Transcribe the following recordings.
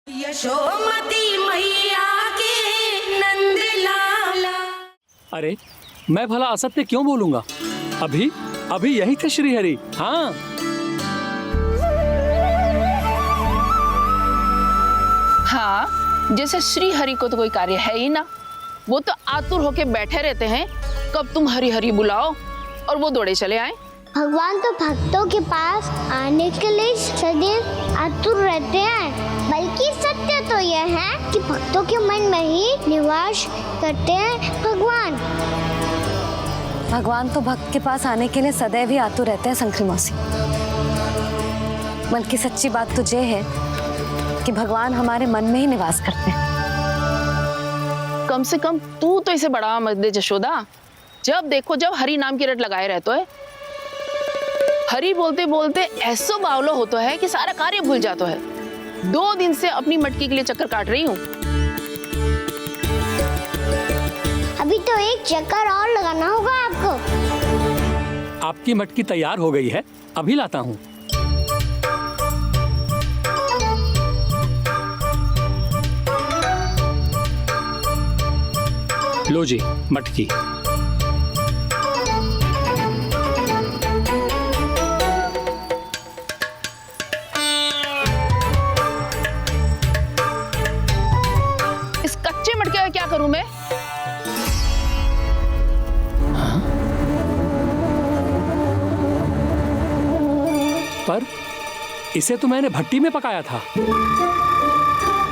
यशोमती मैया के नंद लाला। अरे मैं भला असत्य क्यों बोलूंगा? अभी अभी यही थे श्रीहरि। हाँ हाँ, जैसे श्री हरि को तो कोई कार्य है ही ना। वो तो आतुर होके बैठे रहते हैं कब तुम हरि हरि बुलाओ और वो दौड़े चले आए। भगवान तो भक्तों के पास आने के लिए सदैव आतुर रहते हैं। बल्कि सत्य तो यह है कि भक्तों के मन में ही निवास करते हैं भगवान। भगवान तो भक्त के पास आने के लिए सदैव ही आतुर रहते हैं शंकरी मौसी। बल्कि सच्ची बात तो ये है कि भगवान हमारे मन में ही निवास करते हैं। कम से कम तू तो इसे बढ़ावा मत दे जशोदा। जब देखो जब हरि नाम की रट लगाए रहते है। हरि बोलते बोलते ऐसो बावलो होता है कि सारा कार्य भूल जाता है। 2 दिन से अपनी मटकी के लिए चक्कर काट रही हूँ। अभी तो एक चक्कर और लगाना होगा आपको। आपकी मटकी तैयार हो गई है, अभी लाता हूँ। लो जी मटकी। इस कच्चे मटके का क्या करूं मैं? पर इसे तो मैंने भट्टी में पकाया था।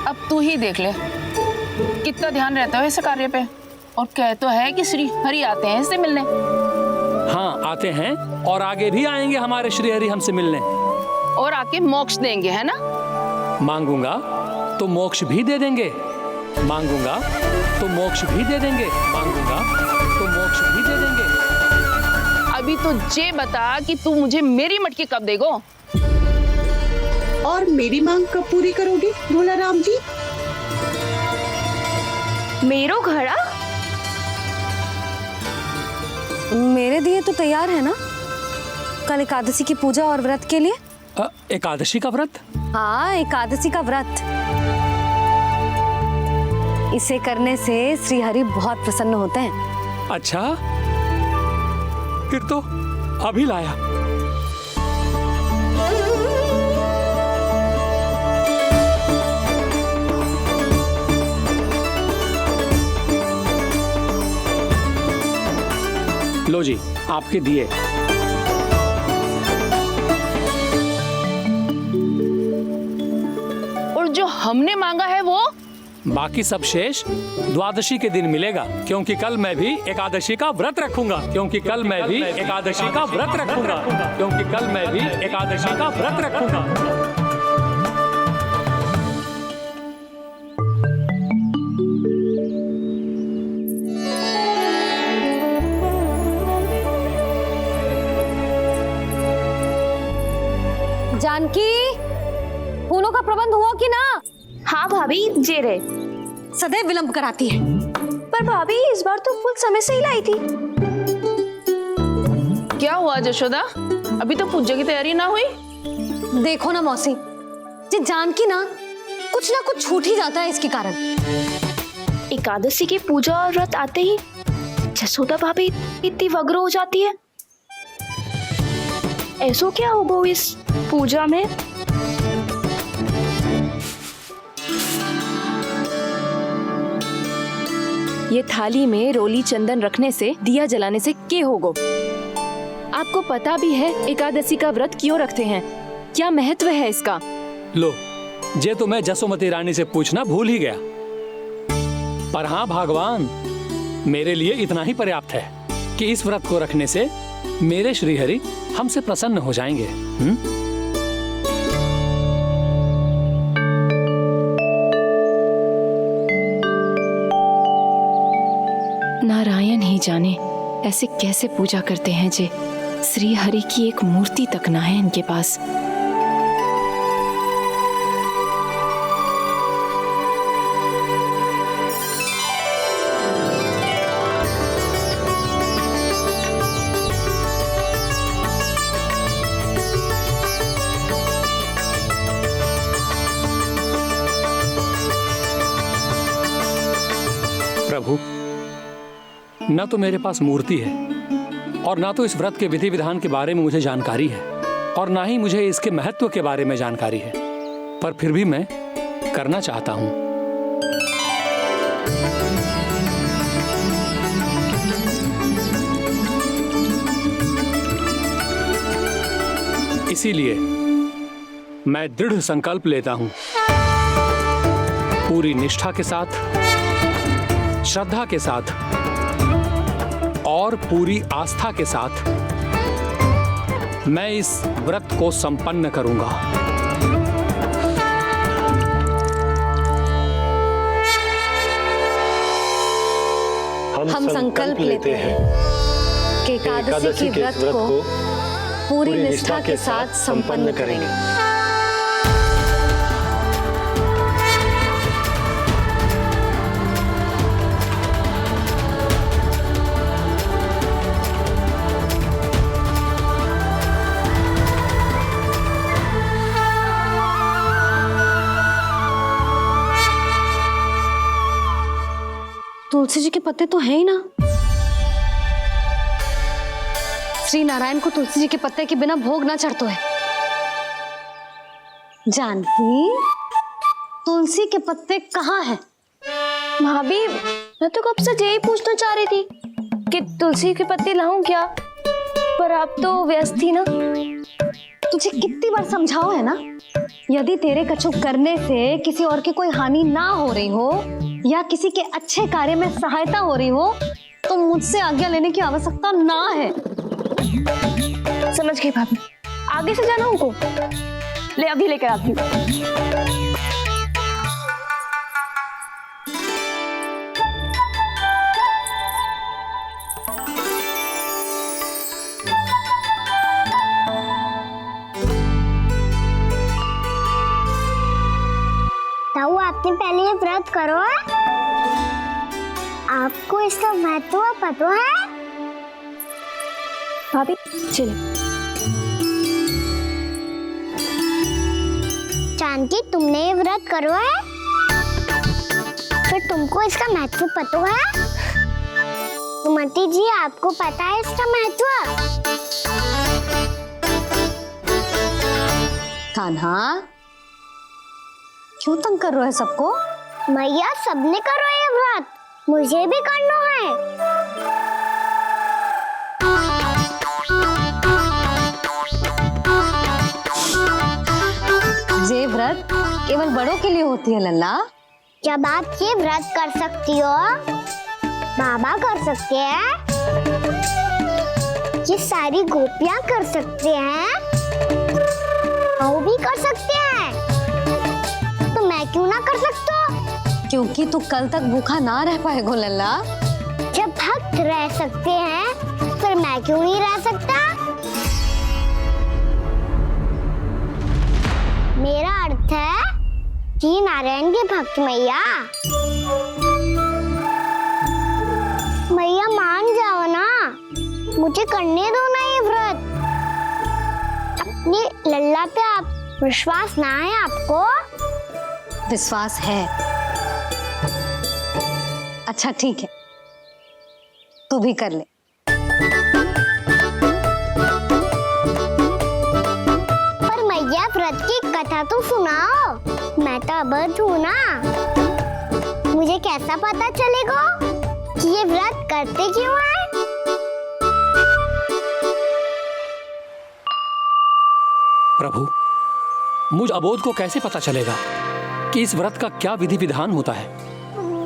अब तू ही देख ले कितना ध्यान रहता है इस कार्य पे। और कह तो है कि श्री हरि आते हैं इससे मिलने। हाँ आते हैं और आगे भी आएंगे हमारे श्रीहरि हमसे मिलने। और आके मोक्ष देंगे, है ना? मांगूंगा तो मोक्ष भी दे देंगे, मांगूंगा तो मोक्ष भी दे देंगे, मांगूंगा तो मोक्ष भी दे देंगे। अभी तो ये बता कि तू मुझे मेरी मटकी कब देगो? और मेरी मांग कब पूरी करोगे भोला राम जी? मेरो घड़ा मेरे दिए तो तैयार है ना कल एकादशी की पूजा और व्रत के लिए। एकादशी का व्रत? हाँ एकादशी का व्रत। इसे करने से श्री हरि बहुत प्रसन्न होते हैं। अच्छा फिर तो अभी लाया। लो जी आपके दिए। और जो हमने मांगा है वो? बाकी सब शेष द्वादशी के दिन मिलेगा, क्योंकि कल मैं भी एकादशी का व्रत रखूंगा, क्योंकि कल मैं भी एकादशी का व्रत रखूंगा, क्योंकि कल मैं भी एकादशी का व्रत रखूंगा। जानकी फूलों का प्रबंध हुआ कि ना? हाँ भाभी जे रहे। सदैव विलंब कराती है। पर भाभी इस बार तो फुल समय से ही लाई थी। क्या हुआ जशोदा? अभी तो पूजा की तैयारी ना हुई? देखो ना मौसी, ये जानकी ना कुछ छूट ही जाता है इसके कारण। एकादशी की पूजा और व्रत आते ही जसोदा भाभी इतनी वग्र हो जाती है। ऐसो क्या होगा इस पूजा में? ये थाली में रोली चंदन रखने से, दिया जलाने से के होगो? आपको पता भी है एकादशी का व्रत क्यों रखते हैं? क्या महत्व है इसका? लो जे तो मैं जसोमती रानी से पूछना भूल ही गया। पर हाँ भगवान, मेरे लिए इतना ही पर्याप्त है कि इस व्रत को रखने से मेरे श्रीहरि हमसे प्रसन्न हो जाएंगे। नारायण ही जाने ऐसे कैसे पूजा करते हैं जे श्री हरि की एक मूर्ति तक ना है इनके पास। प्रभु, न तो मेरे पास मूर्ति है और ना तो इस व्रत के विधि विधान के बारे में मुझे जानकारी है और ना ही मुझे इसके महत्व के बारे में जानकारी है, पर फिर भी मैं करना चाहता हूं। इसीलिए मैं दृढ़ संकल्प लेता हूं, पूरी निष्ठा के साथ, श्रद्धा के साथ और पूरी आस्था के साथ मैं इस व्रत को संपन्न करूंगा। हम संकल्प लेते हैं कि एकादशी के व्रत को पूरी निष्ठा के साथ संपन्न करेंगे। तुलसी जी के पत्ते तो हैं ही ना। श्री नारायण को तुलसी जी के पत्ते के बिना भोग ना चढ़तो है। जानकी, तुलसी के पत्ते कहाँ हैं? भाभी, मैं तो कब से यही पूछना चाह रही थी कि तुलसी के पत्ते लाऊं क्या, पर आप तो व्यस्त थी ना। तुझे कितनी बार समझाओ है ना, यदि तेरे कछु करने से किसी और की कोई हानि ना हो रही हो या किसी के अच्छे कार्य में सहायता हो रही हो तो मुझसे आज्ञा लेने की आवश्यकता ना है। समझ गई भाभी, आगे से जाना उनको। ले अभी लेकर आती हूँ। ताऊ, आपने पहले ये व्रत करो है? आपको इसका महत्व पता है? भाभी चले। जानकी, तुमने ये व्रत करो है? फिर तुमको इसका महत्व पता है? सुमति जी, आपको पता है इसका महत्व? कान्हा, क्यों तंग कर रहे हो सबको? मैया, सबने करो ये व्रत, मुझे भी करना है। ये व्रत केवल बड़ों के लिए होती है लल्ला। जब आप ये व्रत कर सकती हो, बाबा कर सकते हैं, ये सारी गोपियां कर सकते हैं, वो भी कर सकते हैं, तो मैं क्यों ना कर सकता? क्योंकि तू कल तक भूखा ना रह पाएगा लल्ला। जब भक्त रह सकते हैं, फिर मैं क्यों नहीं रह सकता? मेरा अर्थ है कि नारायण के भक्त मैया। मैया, मान जाओ ना, मुझे करने दो ना ये व्रत। अपनी लल्ला पे आप विश्वास ना है आपको? विश्वास है। अच्छा ठीक है, तू भी कर ले। पर मैया, व्रत की कथा तो सुनाओ, मैं तो अबध हूँ ना। मुझे कैसा पता चलेगा कि ये व्रत करते क्यों हैं? प्रभु, मुझ अबोध को कैसे पता चलेगा कि इस व्रत का क्या विधि विधान होता है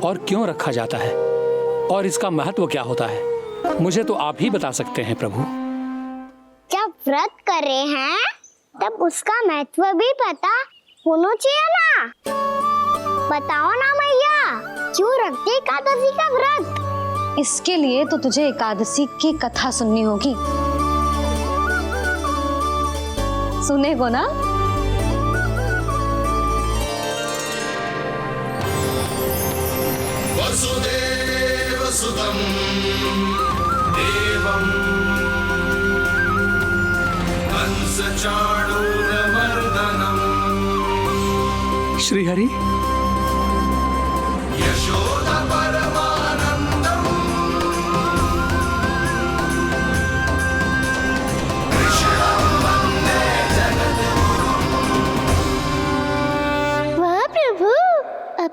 और क्यों रखा जाता है और इसका महत्व क्या होता है? मुझे तो आप ही बता सकते हैं प्रभु। जब व्रत कर रहे हैं तब उसका महत्व भी पता होना चाहिए ना। बताओ ना मैया, क्यों रखते एकादशी का व्रत? इसके लिए तो तुझे एकादशी की कथा सुननी होगी। सुनेगो ना? वसुदेव सुतं देवं कंसचाणूरमर्दनम् श्रीहरि, यशोदा परमानंदं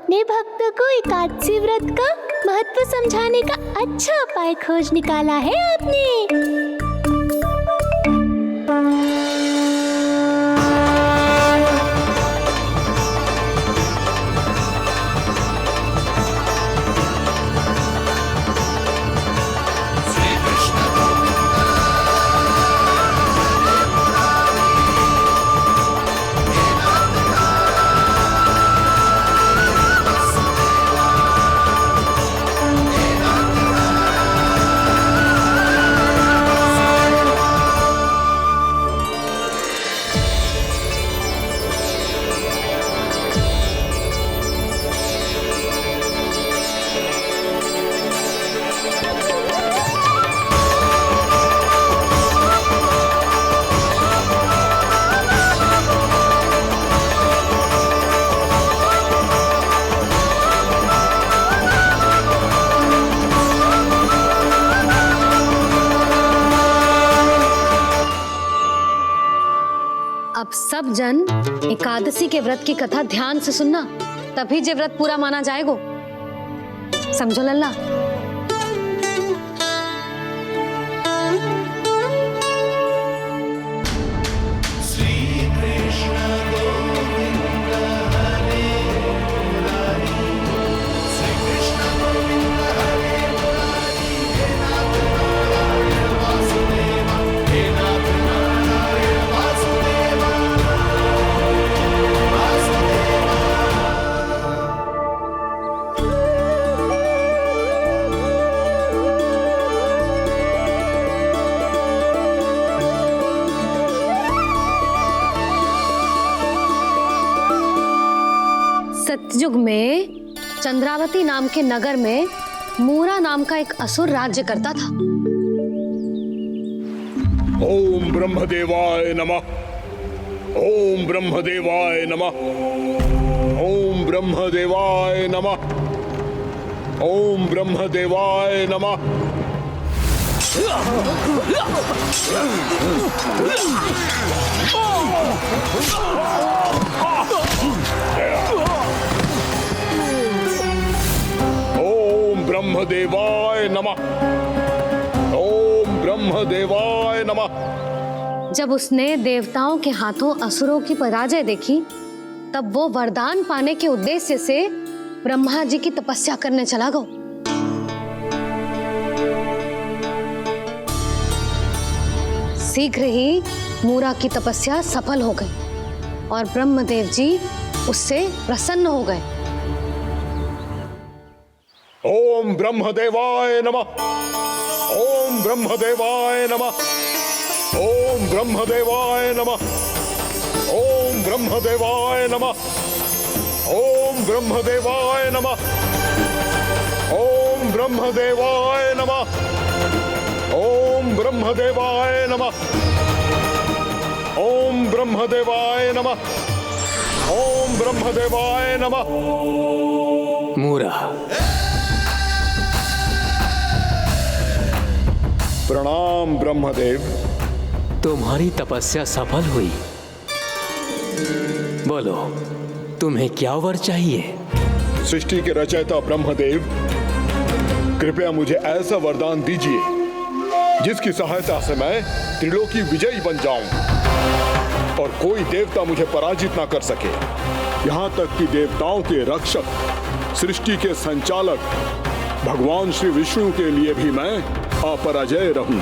अपने भक्तों को एकादशी व्रत का महत्व समझाने का अच्छा उपाय खोज निकाला है आपने। अब सब जन एकादशी के व्रत की कथा ध्यान से सुनना, तभी जे व्रत पूरा माना जाएगा। समझो लल्ला। सतयुग में चंद्रावती नाम के नगर में मूरा नाम का एक असुर राज्य करता था। ओम ब्रह्मदेवाय नमः। ओम ब्रह्मदेवाय नमः। ओम ब्रह्मदेवाय नमः। ओम ब्रह्मदेवाय नमः। ओम ब्रह्मदेवाय नमः। ओम ब्रह्मदेवाय नमः। जब उसने देवताओं के हाथों असुरों की पराजय देखी, तब वो वरदान पाने के उद्देश्य से ब्रह्मा जी की तपस्या करने चला गया। शीघ्र ही मूरा की तपस्या सफल हो गई और ब्रह्मदेव जी उससे प्रसन्न हो गए। ओम ब्रह्मदेवाय नमः। ओम ब्रह्मदेवाय नमः। ओम ब्रह्मदेवाय नमः। ओम ब्रह्मदेवाय नमः। ओम ब्रह्मदेवाय नमः। ओम ब्रह्मदेवाय नमः। ओम ब्रह्मदेवाय नमः। ओम ब्रह्मदेवाय नमः। ओम ब्रह्मदेवाय नमः। मूरा, प्रणाम ब्रह्मदेव। तुम्हारी तपस्या सफल हुई। बोलो, तुम्हें क्या वर चाहिए? सृष्टि के रचयिता ब्रह्मदेव, कृपया मुझे ऐसा वरदान दीजिए जिसकी सहायता से मैं त्रिलोकी विजयी बन जाऊं और कोई देवता मुझे पराजित ना कर सके। यहाँ तक कि देवताओं के रक्षक, सृष्टि के संचालक भगवान श्री विष्णु के लिए भी मैं अपराजय रहूं।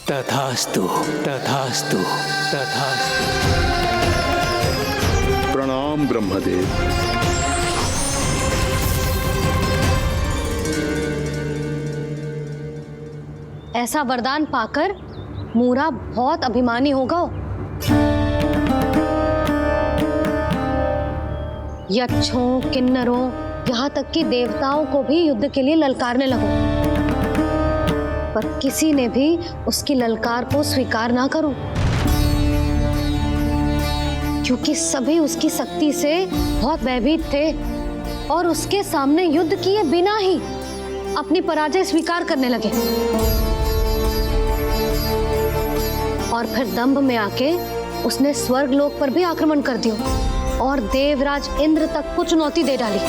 तथास्तु, तथास्तु, तथास्तु। प्रणाम ब्रह्मदेव। ऐसा वरदान पाकर मूरा बहुत अभिमानी होगा। यक्षों, किन्नरों, यहाँ तक कि देवताओं को भी युद्ध के लिए ललकारने लगो, पर किसी ने भी उसकी ललकार को स्वीकार ना करो, क्योंकि सभी उसकी शक्ति से बहुत भयभीत थे और उसके सामने युद्ध किए बिना ही अपनी पराजय स्वीकार करने लगे और फिर दंभ में आके उसने स्वर्ग लोक पर भी आक्रमण कर दिया और देवराज इंद्र तक को चुनौती दे डाली।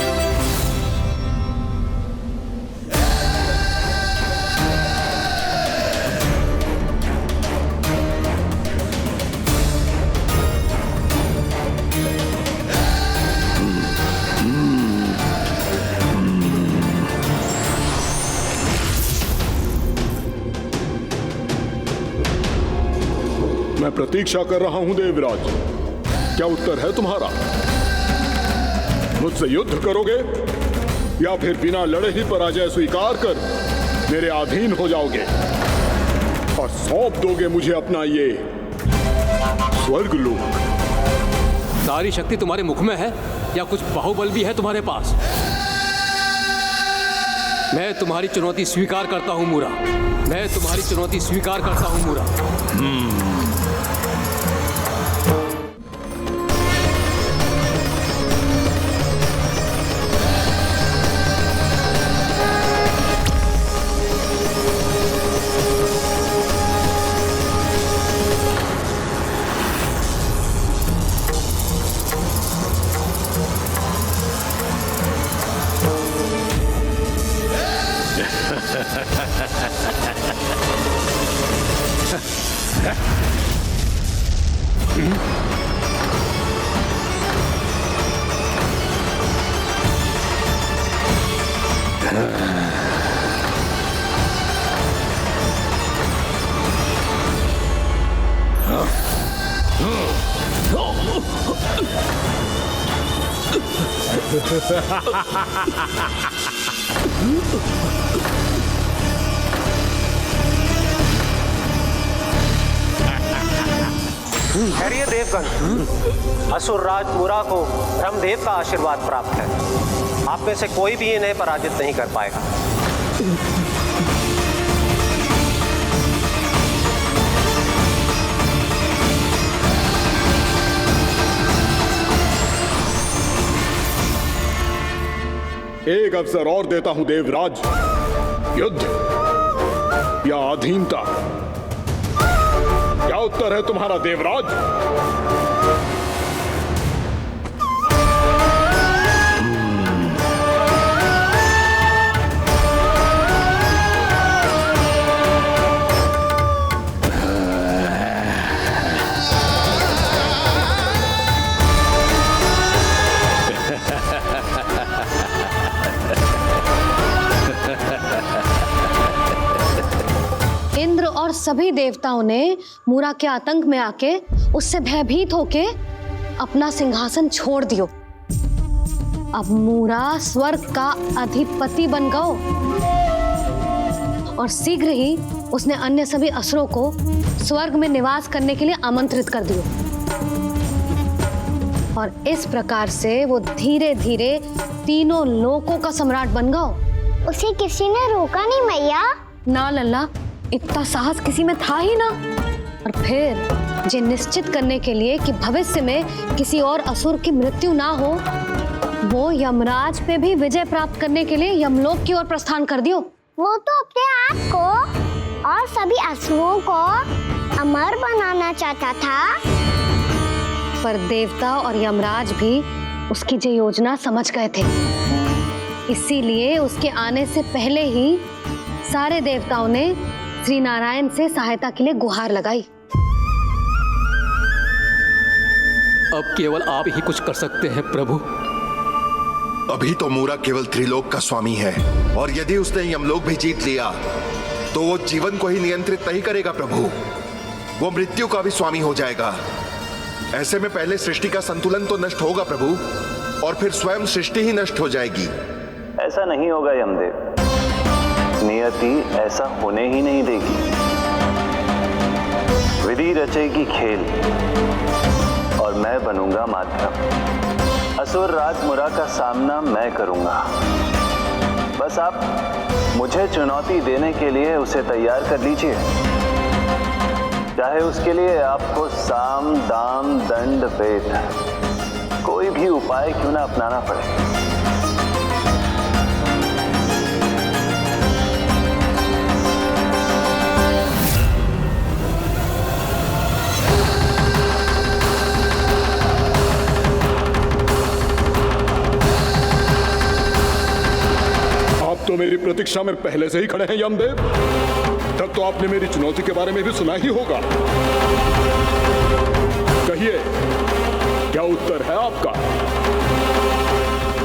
मैं प्रतीक्षा कर रहा हूं देवराज, क्या उत्तर है तुम्हारा? मुझसे युद्ध करोगे या फिर बिना लड़े ही पराजय स्वीकार कर मेरे अधीन हो जाओगे और सौंप दोगे मुझे अपना ये स्वर्ग लोक? सारी शक्ति तुम्हारे मुख में है या कुछ बाहुबल भी है तुम्हारे पास? मैं तुम्हारी चुनौती स्वीकार करता हूं मूरा, मैं तुम्हारी चुनौती स्वीकार करता हूं मूरा। खैरिए देवगण, असुर राज मुरा को ब्रह्मदेव का आशीर्वाद प्राप्त है। आप में से कोई भी इन्हें पराजित नहीं कर पाएगा। एक अवसर और देता हूं देवराज, युद्ध या अधीनता, क्या उत्तर है तुम्हारा देवराज? इंद्र और सभी देवताओं ने मूरा के आतंक में आके उससे भयभीत होके अपना सिंहासन छोड़ दियो। अब मूरा स्वर्ग का अधिपति बन गयो और शीघ्र ही उसने अन्य सभी असुरों को स्वर्ग में निवास करने के लिए आमंत्रित कर दियो। और इस प्रकार से वो धीरे धीरे तीनों लोकों का सम्राट बन गयो। उसे किसी ने रोका नहीं मैया? ना लल्ला, इतना साहस किसी में था ही ना। और फिर ये निश्चित करने के लिए कि भविष्य में किसी और असुर की मृत्यु ना हो, वो यमराज पे भी विजय प्राप्त करने के लिए यमलोक की ओर प्रस्थान कर दियो। वो तो अपने आप को और सभी असुरों को अमर बनाना चाहता था। पर देवता और यमराज भी उसकी ये योजना समझ गए थे, इसीलिए उसके आने से पहले ही सारे देवताओं ने श्री नारायण से सहायता के लिए गुहार लगाई। अब केवल आप ही कुछ कर सकते हैं प्रभु। अभी तो मूरा केवल त्रिलोक का स्वामी है और यदि उसने यमलोक भी जीत लिया तो वो जीवन को ही नियंत्रित नहीं करेगा प्रभु, वो मृत्यु का भी स्वामी हो जाएगा। ऐसे में पहले सृष्टि का संतुलन तो नष्ट होगा प्रभु, और फिर स्वयं सृष्टि ही नष्ट हो जाएगी। ऐसा नहीं होगा यमदेव, नियति ऐसा होने ही नहीं देगी। विधि रचेगी खेल और मैं बनूंगा माध्यम। असुर राज मुरा का सामना मैं करूंगा। बस आप मुझे चुनौती देने के लिए उसे तैयार कर लीजिए, चाहे उसके लिए आपको साम दाम दंड भेद कोई भी उपाय क्यों ना अपनाना पड़े। तो मेरी प्रतीक्षा में पहले से ही खड़े हैं यमदेव। तब तो आपने मेरी चुनौती के बारे में भी सुना ही होगा। कहिए, क्या उत्तर है आपका?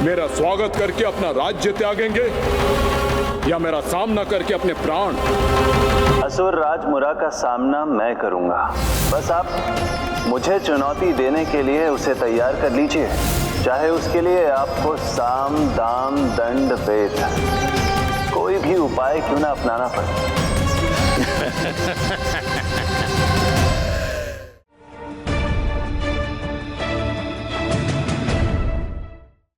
मेरा स्वागत करके अपना राज्य त्यागेंगे या मेरा सामना करके अपने प्राण? असुर राज मुरा का सामना मैं करूंगा। बस आप मुझे चुनौती देने के लिए उसे तैयार कर लीजिए, चाहे उसके लिए आपको साम दाम दंड भेद कोई भी उपाय क्यों ना अपनाना पड़े।